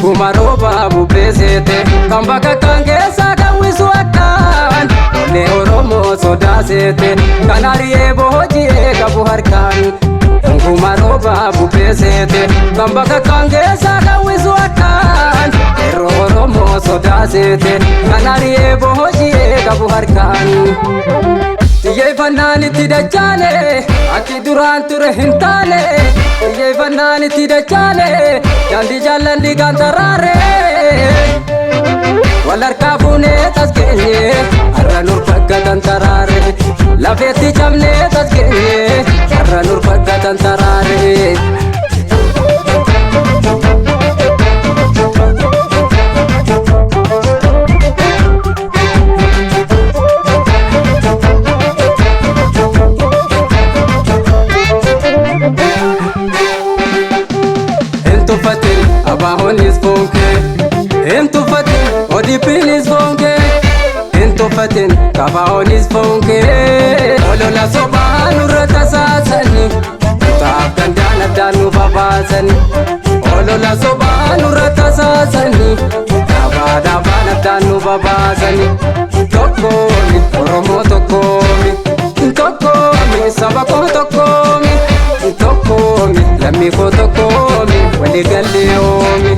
Guma roba bubbesete kan bakka kan keessa kawwisu akkaan Olle Oromoo sodaasete kan ari'ee booji'ee qabu harkaan Guma roba bubbesete kan bakka kan keessa kawwisu akkaan Qeerroo Oromoo sodaasete kan ari'ee booji'ee qabu harkaan Xiyyeeffannaan itti dachaane akki duraan ture hin taane Xiyyeeffannaan itti dachaane daandii jaalalli kan taraare wal harkaa fuunee tasgeenye har'a nur fakkatan taraare lafeetti cabnee tasgeenye har'a nur fakkatan taraare Abahonis fonke, entufatin, odipinis fonke, entufatin, kabahonis fonke. Olola sobahan urrata saasani, taaf dandana danu babasani. Olola sobahan urrata saasani, kabada bana danu babasani. Tokkomi, Oromoo tokkomi, tokkomi, saba koo tokkomi, tokkomi, lammii koo tokkomi. Wali galli oomi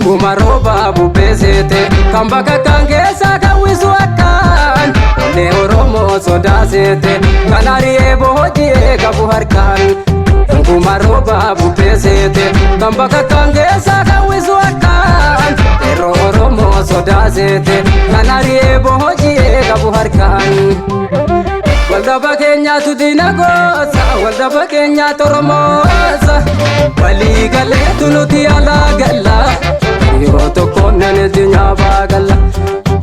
Guma roba bubbesete kan bakka kan keessa kawwisu akkaan Olle Oromoo sodaasete kan ari'ee booji'ee qabu harkaan Guma roba bubbesete kan bakka kan keessa kawwisu akkaan Qeerroo Oromoo sodaasete kan ari'ee booji'ee qabu harkaan Waldaba keenyaatu diina goosa waldaba keenyaatu Oromoosa walii galeetu nuti alaa galla yeroo tokko naniti nyaabaa galla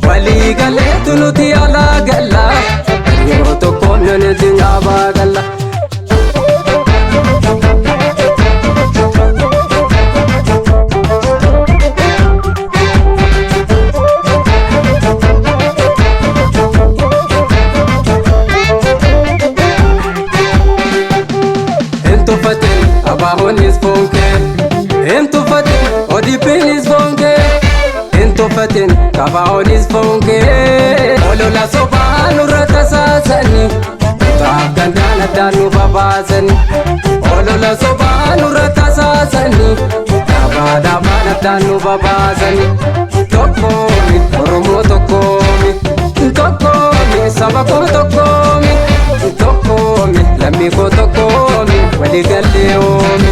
walii galeetu nuti alaa galla yeroo tokko naniti nyaabaa galla Abahonis fonke, entufatin, odipinis fonke, entufatin, kabahonis fonke. Olola sobahan urrata saasani, taaf dandana danu babasani. Olola sobahan urrata saasani, kabada bana danu babasani. Tokkomi, Oromoo tokkomi, tokkomi, saba koo tokkomi, tokkomi, lammii koo tokkomi. Wali galli oomi